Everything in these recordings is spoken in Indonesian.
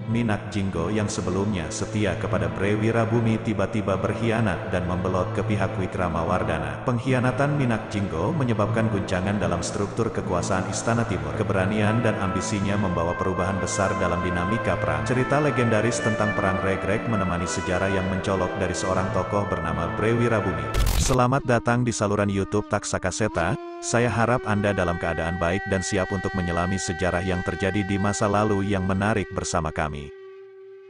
Minak Jinggo yang sebelumnya setia kepada Bre Wirabumi tiba-tiba berkhianat dan membelot ke pihak Wikramawardhana. Pengkhianatan Minak Jinggo menyebabkan guncangan dalam struktur kekuasaan Istana Timur. Keberanian dan ambisinya membawa perubahan besar dalam dinamika perang. Cerita legendaris tentang Perang Regrek menemani sejarah yang mencolok dari seorang tokoh bernama Bre Wirabumi. Selamat datang di saluran YouTube Taksakaseta. Saya harap Anda dalam keadaan baik dan siap untuk menyelami sejarah yang terjadi di masa lalu yang menarik bersama kami.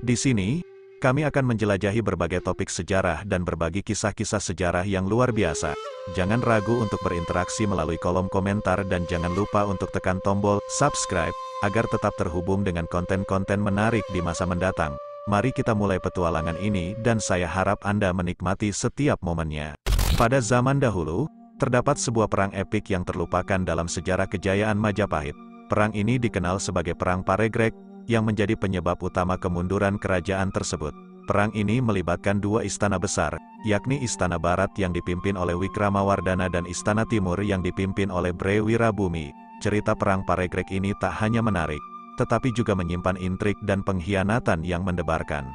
Di sini, kami akan menjelajahi berbagai topik sejarah dan berbagi kisah-kisah sejarah yang luar biasa. Jangan ragu untuk berinteraksi melalui kolom komentar dan jangan lupa untuk tekan tombol subscribe, agar tetap terhubung dengan konten-konten menarik di masa mendatang. Mari kita mulai petualangan ini dan saya harap Anda menikmati setiap momennya. Pada zaman dahulu, terdapat sebuah perang epik yang terlupakan dalam sejarah kejayaan Majapahit. Perang ini dikenal sebagai Perang Paregrek, yang menjadi penyebab utama kemunduran kerajaan tersebut. Perang ini melibatkan dua istana besar, yakni Istana Barat yang dipimpin oleh Wikramawardhana dan Istana Timur yang dipimpin oleh Bre Wirabumi. Cerita Perang Paregrek ini tak hanya menarik, tetapi juga menyimpan intrik dan pengkhianatan yang mendebarkan.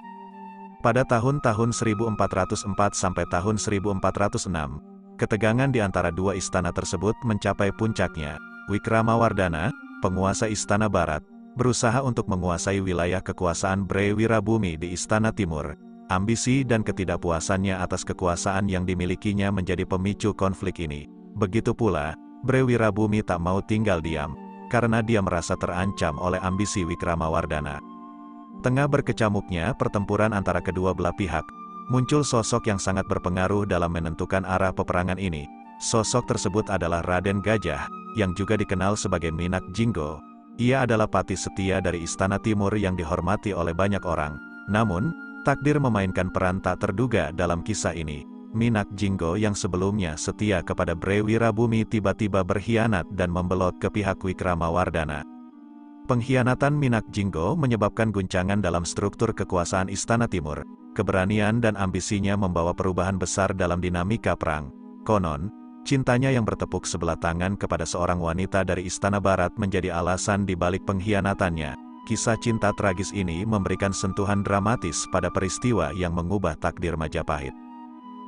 Pada tahun-tahun 1404 sampai tahun 1406, ketegangan di antara dua istana tersebut mencapai puncaknya. Wikramawardhana, penguasa Istana Barat, berusaha untuk menguasai wilayah kekuasaan Bre Wirabumi di Istana Timur. Ambisi dan ketidakpuasannya atas kekuasaan yang dimilikinya menjadi pemicu konflik ini. Begitu pula, Bre Wirabumi tak mau tinggal diam, karena dia merasa terancam oleh ambisi Wikramawardhana. Tengah berkecamuknya pertempuran antara kedua belah pihak, muncul sosok yang sangat berpengaruh dalam menentukan arah peperangan ini. Sosok tersebut adalah Raden Gajah, yang juga dikenal sebagai Minak Jinggo. Ia adalah pati setia dari Istana Timur yang dihormati oleh banyak orang. Namun, takdir memainkan peran tak terduga dalam kisah ini. Minak Jinggo yang sebelumnya setia kepada Bre Wirabumi tiba-tiba berkhianat dan membelot ke pihak Wikramawardhana. Pengkhianatan Minak Jinggo menyebabkan guncangan dalam struktur kekuasaan Istana Timur. Keberanian dan ambisinya membawa perubahan besar dalam dinamika perang. Konon, cintanya yang bertepuk sebelah tangan kepada seorang wanita dari Istana Barat menjadi alasan di balik pengkhianatannya. Kisah cinta tragis ini memberikan sentuhan dramatis pada peristiwa yang mengubah takdir Majapahit.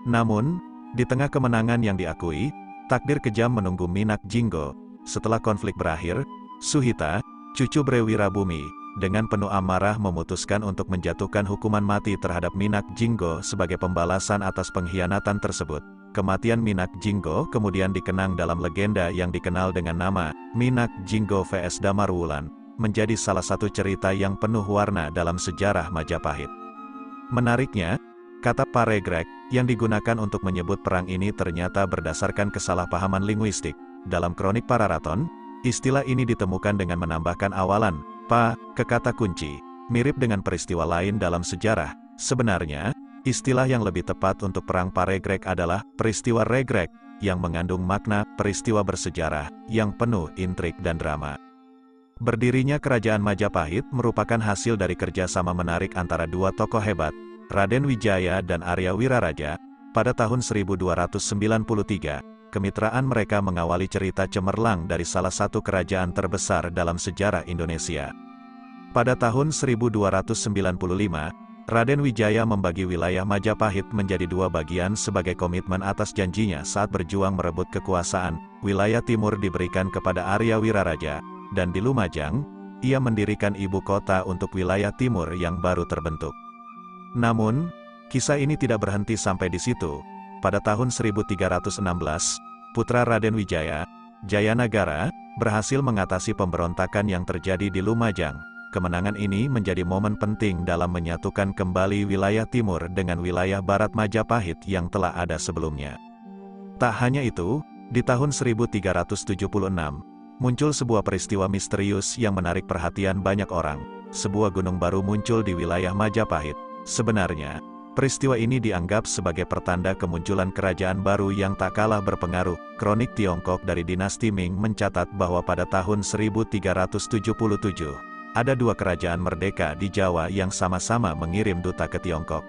Namun, di tengah kemenangan yang diakui, takdir kejam menunggu Minak Jinggo. Setelah konflik berakhir, Suhita, cucu Bre Wirabumi, dengan penuh amarah memutuskan untuk menjatuhkan hukuman mati terhadap Minak Jinggo sebagai pembalasan atas pengkhianatan tersebut. Kematian Minak Jinggo kemudian dikenang dalam legenda yang dikenal dengan nama Minak Jinggo vs Damarwulan, menjadi salah satu cerita yang penuh warna dalam sejarah Majapahit. Menariknya, kata Paregrek yang digunakan untuk menyebut perang ini ternyata berdasarkan kesalahpahaman linguistik. Dalam Kronik Pararaton, istilah ini ditemukan dengan menambahkan awalan pa ke kata kunci, mirip dengan peristiwa lain dalam sejarah. Sebenarnya, istilah yang lebih tepat untuk Perang Paregrek adalah peristiwa Regrek, yang mengandung makna peristiwa bersejarah yang penuh intrik dan drama. Berdirinya Kerajaan Majapahit merupakan hasil dari kerjasama menarik antara dua tokoh hebat, Raden Wijaya dan Arya Wiraraja. Pada tahun 1293, kemitraan mereka mengawali cerita cemerlang dari salah satu kerajaan terbesar dalam sejarah Indonesia. Pada tahun 1295, Raden Wijaya membagi wilayah Majapahit menjadi dua bagian sebagai komitmen atas janjinya saat berjuang merebut kekuasaan. Wilayah timur diberikan kepada Arya Wiraraja, dan di Lumajang, ia mendirikan ibu kota untuk wilayah timur yang baru terbentuk. Namun, kisah ini tidak berhenti sampai di situ. Pada tahun 1316, putra Raden Wijaya, Jayanagara, berhasil mengatasi pemberontakan yang terjadi di Lumajang. Kemenangan ini menjadi momen penting dalam menyatukan kembali wilayah timur dengan wilayah barat Majapahit yang telah ada sebelumnya. Tak hanya itu, di tahun 1376, muncul sebuah peristiwa misterius yang menarik perhatian banyak orang. Sebuah gunung baru muncul di wilayah Majapahit. Sebenarnya, peristiwa ini dianggap sebagai pertanda kemunculan kerajaan baru yang tak kalah berpengaruh. Kronik Tiongkok dari dinasti Ming mencatat bahwa pada tahun 1377, ada dua kerajaan merdeka di Jawa yang sama-sama mengirim duta ke Tiongkok.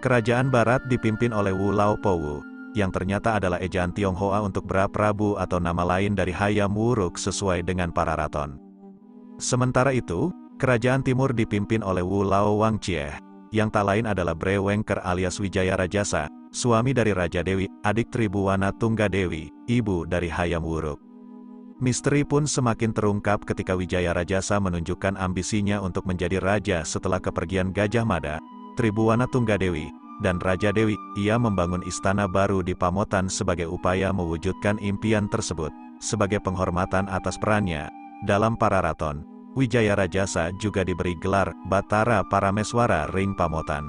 Kerajaan Barat dipimpin oleh Wu Laopowu, yang ternyata adalah ejaan Tionghoa untuk Bra-Prabu atau nama lain dari Hayam Wuruk sesuai dengan Pararaton. Sementara itu, Kerajaan Timur dipimpin oleh Wu Lao Wangchie, yang tak lain adalah Bre Wengker alias Wijaya Rajasa, suami dari Raja Dewi, adik Tribuwana Tunggadewi, ibu dari Hayam Wuruk. Misteri pun semakin terungkap ketika Wijaya Rajasa menunjukkan ambisinya untuk menjadi raja setelah kepergian Gajah Mada, Tribuwana Tunggadewi, dan Raja Dewi. Ia membangun istana baru di Pamotan sebagai upaya mewujudkan impian tersebut. Sebagai penghormatan atas perannya dalam Pararaton, Wijaya Rajasa juga diberi gelar Batara Parameswara Ring Pamotan.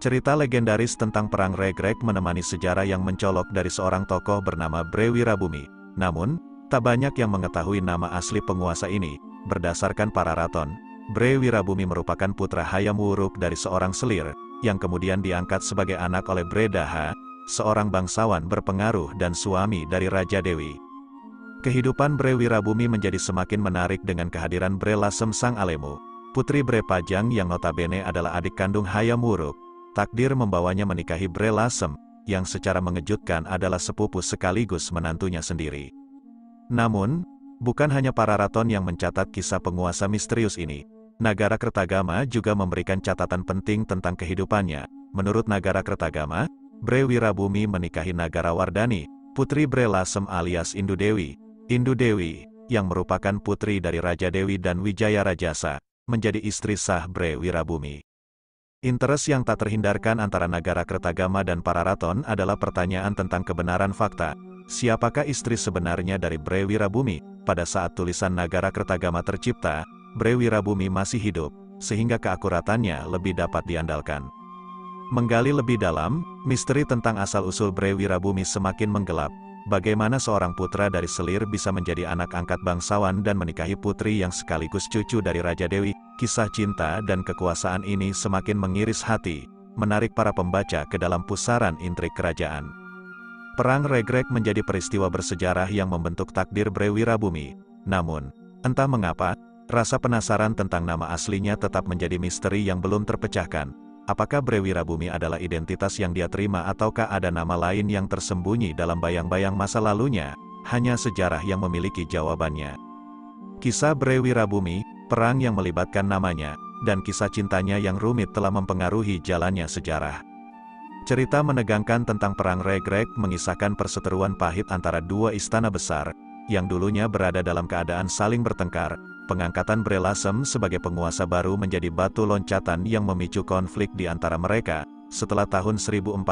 Cerita legendaris tentang Perang Regrek menemani sejarah yang mencolok dari seorang tokoh bernama Bre Wirabumi. Namun, tak banyak yang mengetahui nama asli penguasa ini. Berdasarkan Pararaton, Bre Wirabumi merupakan putra Hayam Wuruk dari seorang selir, yang kemudian diangkat sebagai anak oleh Bre Daha, seorang bangsawan berpengaruh dan suami dari Raja Dewi. Kehidupan Bre Wirabumi menjadi semakin menarik dengan kehadiran Bre Lasem Sang Alemu, putri Bre Pajang yang notabene adalah adik kandung Hayam Wuruk. Takdir membawanya menikahi Bre Lasem, yang secara mengejutkan adalah sepupu sekaligus menantunya sendiri. Namun, bukan hanya Pararaton yang mencatat kisah penguasa misterius ini. Nagara Kertagama juga memberikan catatan penting tentang kehidupannya. Menurut Nagara Kertagama, Bre Wirabumi menikahi Nagara Wardani, putri Bre Lasem alias Indu Dewi. Indu Dewi, yang merupakan putri dari Raja Dewi dan Wijaya Rajasa, menjadi istri sah Bre Wirabumi. Interes yang tak terhindarkan antara Nagara Kertagama dan Pararaton adalah pertanyaan tentang kebenaran fakta. Siapakah istri sebenarnya dari Bre Wirabumi? Pada saat tulisan Nagara Kertagama tercipta, Bre Wirabumi masih hidup, sehingga keakuratannya lebih dapat diandalkan. Menggali lebih dalam, misteri tentang asal-usul Bre Wirabumi semakin menggelap. Bagaimana seorang putra dari selir bisa menjadi anak angkat bangsawan dan menikahi putri yang sekaligus cucu dari Raja Dewi? Kisah cinta dan kekuasaan ini semakin mengiris hati, menarik para pembaca ke dalam pusaran intrik kerajaan. Perang Regrek menjadi peristiwa bersejarah yang membentuk takdir Bre Wirabumi. Namun, entah mengapa, rasa penasaran tentang nama aslinya tetap menjadi misteri yang belum terpecahkan. Apakah Bre Wirabumi adalah identitas yang dia terima ataukah ada nama lain yang tersembunyi dalam bayang-bayang masa lalunya? Hanya sejarah yang memiliki jawabannya. Kisah Bre Wirabumi, perang yang melibatkan namanya, dan kisah cintanya yang rumit telah mempengaruhi jalannya sejarah. Cerita menegangkan tentang Perang Regrek mengisahkan perseteruan pahit antara dua istana besar, yang dulunya berada dalam keadaan saling bertengkar. Pengangkatan Bre Lasem sebagai penguasa baru menjadi batu loncatan yang memicu konflik di antara mereka. Setelah tahun 1401,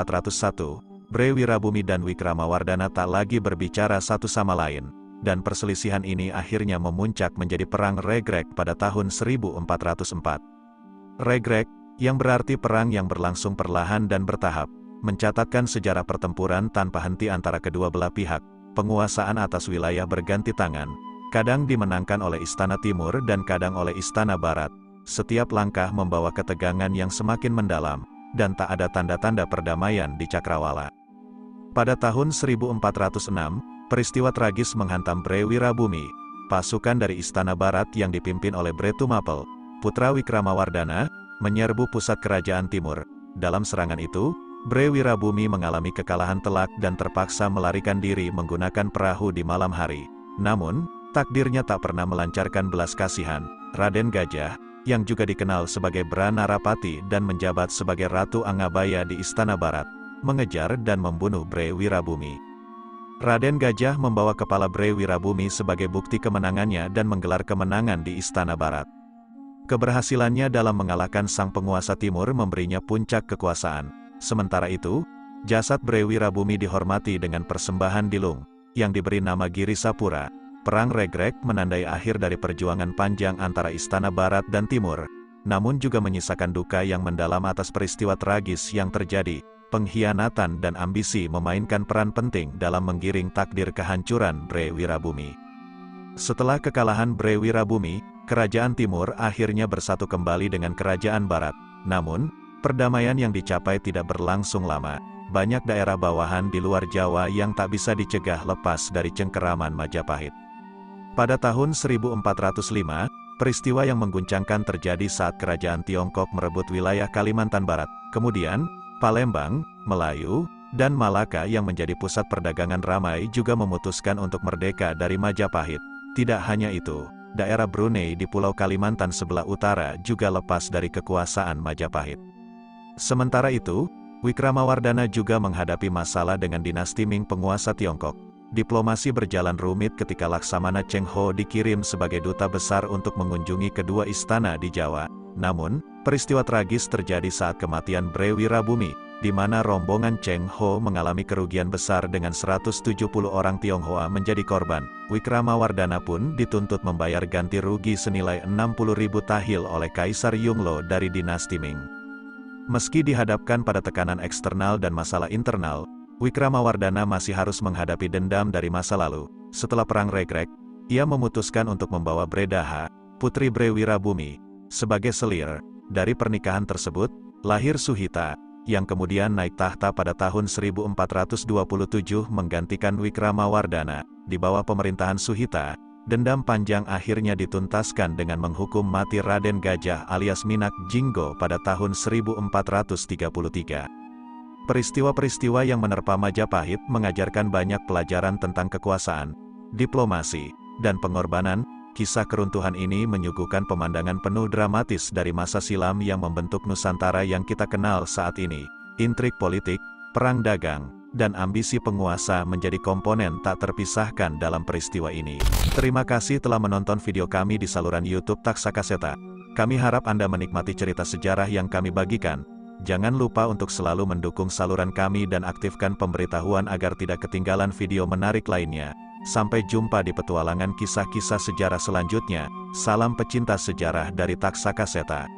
Bre Wirabumi dan Wikramawardhana tak lagi berbicara satu sama lain, dan perselisihan ini akhirnya memuncak menjadi Perang Regrek pada tahun 1404. Regrek, yang berarti perang yang berlangsung perlahan dan bertahap, mencatatkan sejarah pertempuran tanpa henti antara kedua belah pihak. Penguasaan atas wilayah berganti tangan, kadang dimenangkan oleh Istana Timur dan kadang oleh Istana Barat. Setiap langkah membawa ketegangan yang semakin mendalam, dan tak ada tanda-tanda perdamaian di Cakrawala. Pada tahun 1406, peristiwa tragis menghantam Bre Wirabumi. Pasukan dari Istana Barat yang dipimpin oleh Bre Tumapel, putra Wikramawardhana, menyerbu pusat kerajaan Timur. Dalam serangan itu, Bre Wirabumi mengalami kekalahan telak dan terpaksa melarikan diri menggunakan perahu di malam hari. Namun, takdirnya tak pernah melancarkan belas kasihan. Raden Gajah, yang juga dikenal sebagai Branarapati dan menjabat sebagai Ratu Angabaya di Istana Barat, mengejar dan membunuh Bre Wirabumi. Raden Gajah membawa kepala Bre Wirabumi sebagai bukti kemenangannya dan menggelar kemenangan di Istana Barat. Keberhasilannya dalam mengalahkan sang penguasa timur memberinya puncak kekuasaan. Sementara itu, jasad Bre Wirabumi dihormati dengan persembahan dilung, yang diberi nama Girisapura. Perang Regrek menandai akhir dari perjuangan panjang antara Istana Barat dan Timur, namun juga menyisakan duka yang mendalam atas peristiwa tragis yang terjadi. Pengkhianatan dan ambisi memainkan peran penting dalam menggiring takdir kehancuran Bre Wirabumi. Setelah kekalahan Bre Wirabumi, Kerajaan Timur akhirnya bersatu kembali dengan Kerajaan Barat. Namun, perdamaian yang dicapai tidak berlangsung lama. Banyak daerah bawahan di luar Jawa yang tak bisa dicegah lepas dari cengkeraman Majapahit. Pada tahun 1405, peristiwa yang mengguncangkan terjadi saat Kerajaan Tiongkok merebut wilayah Kalimantan Barat. Kemudian, Palembang, Melayu, dan Malaka yang menjadi pusat perdagangan ramai juga memutuskan untuk merdeka dari Majapahit. Tidak hanya itu, daerah Brunei di Pulau Kalimantan sebelah utara juga lepas dari kekuasaan Majapahit. Sementara itu, Wikramawardhana juga menghadapi masalah dengan dinasti Ming penguasa Tiongkok. Diplomasi berjalan rumit ketika Laksamana Cheng Ho dikirim sebagai duta besar untuk mengunjungi kedua istana di Jawa. Namun, peristiwa tragis terjadi saat kematian Bre Wirabumi, di mana rombongan Cheng Ho mengalami kerugian besar dengan 170 orang Tionghoa menjadi korban. Wikramawardhana pun dituntut membayar ganti rugi senilai 60.000 tahil oleh Kaisar Yunglo dari dinasti Ming. Meski dihadapkan pada tekanan eksternal dan masalah internal, Wikramawardhana masih harus menghadapi dendam dari masa lalu. Setelah Perang Regrek, ia memutuskan untuk membawa Bre Daha, putri Bre Wirabumi, sebagai selir. Dari pernikahan tersebut, lahir Suhita, yang kemudian naik tahta pada tahun 1427 menggantikan Wikramawardhana. Di bawah pemerintahan Suhita, dendam panjang akhirnya dituntaskan dengan menghukum mati Raden Gajah alias Minak Jinggo pada tahun 1433. Peristiwa-peristiwa yang menerpa Majapahit mengajarkan banyak pelajaran tentang kekuasaan, diplomasi, dan pengorbanan. Kisah keruntuhan ini menyuguhkan pemandangan penuh dramatis dari masa silam yang membentuk Nusantara yang kita kenal saat ini. Intrik politik, perang dagang, dan ambisi penguasa menjadi komponen tak terpisahkan dalam peristiwa ini. Terima kasih telah menonton video kami di saluran YouTube Taksakaseta. Kami harap Anda menikmati cerita sejarah yang kami bagikan. Jangan lupa untuk selalu mendukung saluran kami dan aktifkan pemberitahuan agar tidak ketinggalan video menarik lainnya. Sampai jumpa di petualangan kisah-kisah sejarah selanjutnya. Salam pecinta sejarah dari Taksakaseta.